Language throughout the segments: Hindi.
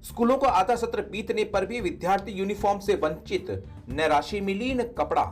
स्कूलों को आधा सत्र बीतने पर भी विद्यार्थी यूनिफॉर्म से वंचित, न राशि मिली न कपड़ा।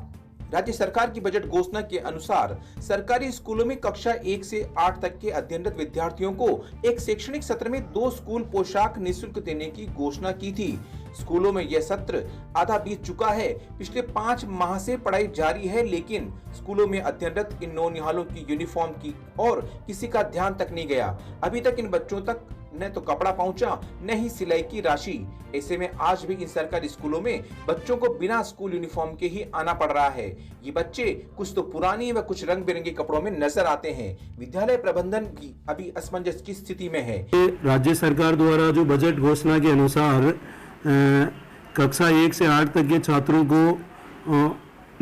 राज्य सरकार की बजट घोषणा के अनुसार सरकारी स्कूलों में कक्षा 1 से 8 तक के अध्ययनरत विद्यार्थियों को एक शैक्षणिक सत्र में 2 स्कूल पोशाक निःशुल्क देने की घोषणा की थी। स्कूलों में यह सत्र आधा बीत चुका है। पिछले 5 माह से पढ़ाई जारी है, लेकिन स्कूलों में अध्ययनरत इन नौनिहालों की यूनिफॉर्म की और किसी का ध्यान तक नहीं गया। अभी तक इन बच्चों तक न तो कपड़ा पहुंचा, न ही सिलाई की राशि। ऐसे में आज भी इन सरकारी स्कूलों में बच्चों को बिना स्कूल यूनिफॉर्म के ही आना पड़ रहा है। ये बच्चे कुछ तो पुरानी व कुछ रंग बिरंगे कपड़ों में नजर आते हैं। विद्यालय प्रबंधन भी अभी असमंजस की स्थिति में है। राज्य सरकार द्वारा जो बजट घोषणा के अनुसार कक्षा 1 से 8 तक के छात्रों को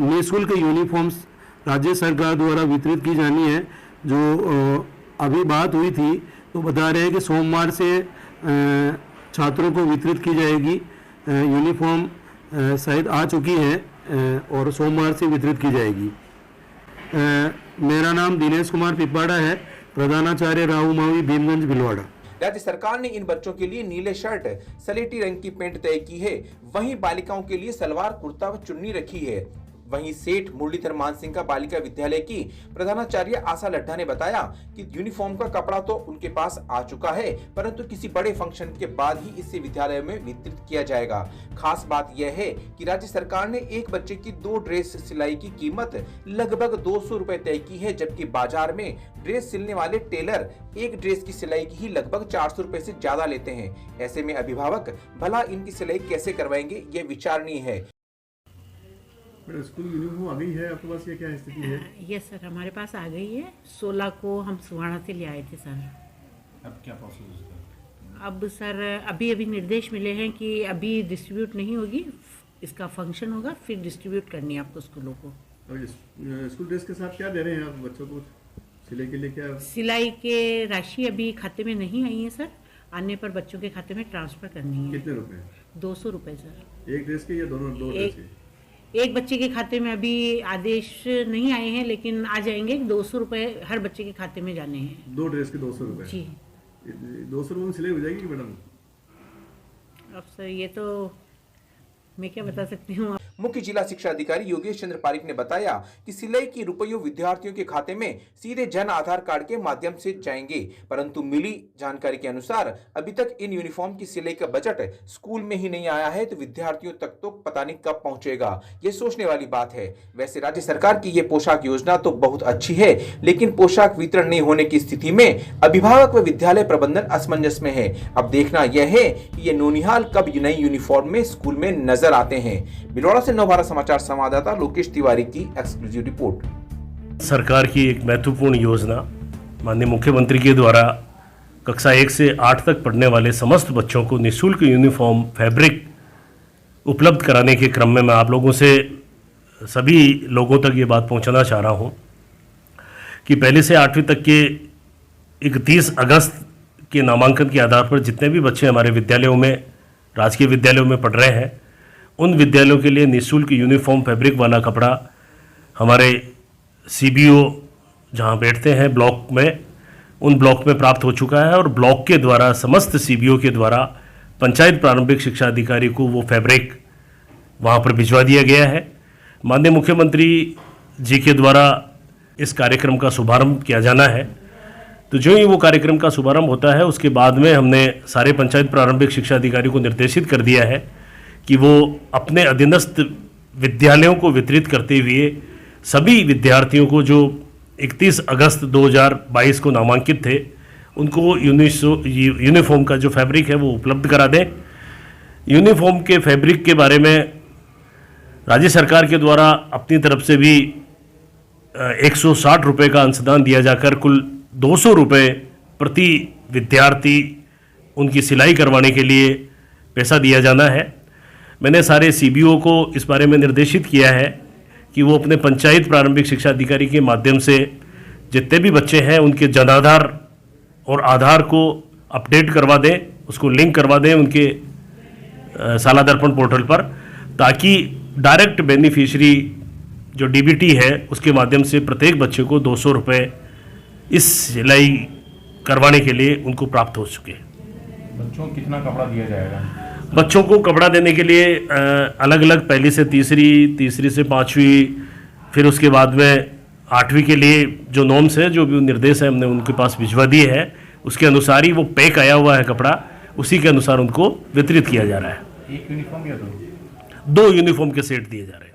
निःशुल्क यूनिफॉर्म्स राज्य सरकार द्वारा वितरित की जानी है। जो अभी बात हुई थी तो बता रहे हैं कि सोमवार से छात्रों को वितरित की जाएगी। यूनिफॉर्म शायद आ चुकी है और सोमवार से वितरित की जाएगी। मेरा नाम दिनेश कुमार पिपाड़ा है, प्रधानाचार्य राहु मावी भीमगंज भिलवाड़ा। राज्य सरकार ने इन बच्चों के लिए नीले शर्ट, सलेटी रंग की पैंट तय की है। वहीं बालिकाओं के लिए सलवार कुर्ता व चुन्नी रखी है। वहीं सेठ मुरलीधर मान सिंह का बालिका विद्यालय की प्रधानाचार्य आशा लड्ढा ने बताया कि यूनिफॉर्म का कपड़ा तो उनके पास आ चुका है, परंतु किसी बड़े फंक्शन के बाद ही इसे विद्यालय में वितरित किया जाएगा। खास बात यह है कि राज्य सरकार ने एक बच्चे की 2 ड्रेस सिलाई की कीमत लगभग 200 रुपए तय की है, जबकि बाजार में ड्रेस सिलने वाले टेलर एक ड्रेस की सिलाई की ही लगभग 400 रुपए से ज्यादा लेते हैं। ऐसे में अभिभावक भला इनकी सिलाई कैसे करवाएंगे, ये विचारणीय है। स्कूल यूनिफॉर्म आ गई है आपके पास, ये क्या स्थिति है? यस सर, हमारे पास आ गई है। 16 को हम सुहाना से ले आए थे सर। अब क्या प्रोसेस है? अब सर अभी निर्देश मिले हैं कि अभी डिस्ट्रीब्यूट नहीं होगी, इसका फंक्शन होगा फिर डिस्ट्रीब्यूट करनी है आपको स्कूलों को। स्कूल ड्रेस के साथ क्या दे रहे हैं आप बच्चों को सिलाई के लिए? क्या सिलाई के राशि अभी खाते में नहीं आई है सर, आने पर बच्चों के खाते में ट्रांसफर करनी है। कितने रुपए? 200 रुपए सर। एक ड्रेस के या दोनों? 2 ड्रेस के। एक बच्चे के खाते में अभी आदेश नहीं आए हैं, लेकिन आ जाएंगे। 200 रुपए हर बच्चे के खाते में जाने हैं। 2 ड्रेस के 200 रुपए जी। 200 रुपए में सिलाई हो जाएगी मैडम? अब सर ये तो मैं क्या बता सकती हूँ। मुख्य जिला शिक्षा अधिकारी योगेश चंद्र पारिक ने बताया कि सिलाई की रुपयों विद्यार्थियों के खाते में सीधे जन आधार कार्ड के माध्यम से जाएंगे, परंतु मिली जानकारी के अनुसार अभी तक इन यूनिफॉर्म की सिलाई का बजट स्कूल में ही नहीं आया है, तो विद्यार्थियों तक तो पता नहीं कब पहुंचेगा। ये सोचने वाली बात है। वैसे राज्य सरकार की ये पोशाक योजना तो बहुत अच्छी है, लेकिन पोशाक वितरण नहीं होने की स्थिति में अभिभावक व विद्यालय प्रबंधन असमंजस में है। अब देखना यह है कि ये नौनिहाल कब नई यूनिफॉर्म में स्कूल में नजर आते हैं। भिलवाड़ा से नवभारत समाचार संवाददाता लोकेश तिवारी की एक्सक्लूसिव रिपोर्ट। सरकार की एक महत्वपूर्ण योजना माननीय मुख्यमंत्री के द्वारा कक्षा 1 से 8 तक पढ़ने वाले समस्त बच्चों को निःशुल्क यूनिफॉर्म फैब्रिक उपलब्ध कराने के क्रम में मैं आप लोगों से सभी लोगों तक ये बात पहुंचाना चाह रहा हूं कि पहले से 8वीं तक के 31 अगस्त के नामांकन के आधार पर जितने भी बच्चे हमारे विद्यालयों में, राजकीय विद्यालयों में पढ़ रहे हैं, उन विद्यालयों के लिए निःशुल्क यूनिफॉर्म फैब्रिक वाला कपड़ा हमारे सीबीओ जहां बैठते हैं ब्लॉक में, उन ब्लॉक में प्राप्त हो चुका है और ब्लॉक के द्वारा समस्त सीबीओ के द्वारा पंचायत प्रारंभिक शिक्षा अधिकारी को वो फैब्रिक वहां पर भिजवा दिया गया है। माननीय मुख्यमंत्री जी के द्वारा इस कार्यक्रम का शुभारंभ किया जाना है, तो जो ही वो कार्यक्रम का शुभारंभ होता है उसके बाद में हमने सारे पंचायत प्रारंभिक शिक्षा अधिकारी को निर्देशित कर दिया है कि वो अपने अधीनस्थ विद्यालयों को वितरित करते हुए सभी विद्यार्थियों को जो 31 अगस्त 2022 को नामांकित थे उनको यूनिफॉर्म का जो फैब्रिक है वो उपलब्ध करा दें। यूनिफॉर्म के फैब्रिक के बारे में राज्य सरकार के द्वारा अपनी तरफ से भी 160 रुपये का अंशदान दिया जाकर कुल 200 रुपये प्रति विद्यार्थी उनकी सिलाई करवाने के लिए पैसा दिया जाना है। मैंने सारे सीबीओ को इस बारे में निर्देशित किया है कि वो अपने पंचायत प्रारंभिक शिक्षा अधिकारी के माध्यम से जितने भी बच्चे हैं उनके जनाधार और आधार को अपडेट करवा दें, उसको लिंक करवा दें उनके साला दर्पण पोर्टल पर, ताकि डायरेक्ट बेनिफिशियरी जो डीबीटी है उसके माध्यम से प्रत्येक बच्चे को 200 रुपये इस सिलाई करवाने के लिए उनको प्राप्त हो चुके हैं। बच्चों को कितना कपड़ा दिया जाएगा? बच्चों को कपड़ा देने के लिए अलग अलग पहली से तीसरी, तीसरी से पाँचवीं, फिर उसके बाद में 8वीं के लिए जो नॉर्म्स है, जो भी निर्देश है, हमने उनके पास भिजवा दिए हैं। उसके अनुसार ही वो पैक आया हुआ है कपड़ा, उसी के अनुसार उनको वितरित किया जा रहा है। एक यूनिफॉर्म या 2? 2 यूनिफॉर्म के सेट दिए जा रहे हैं।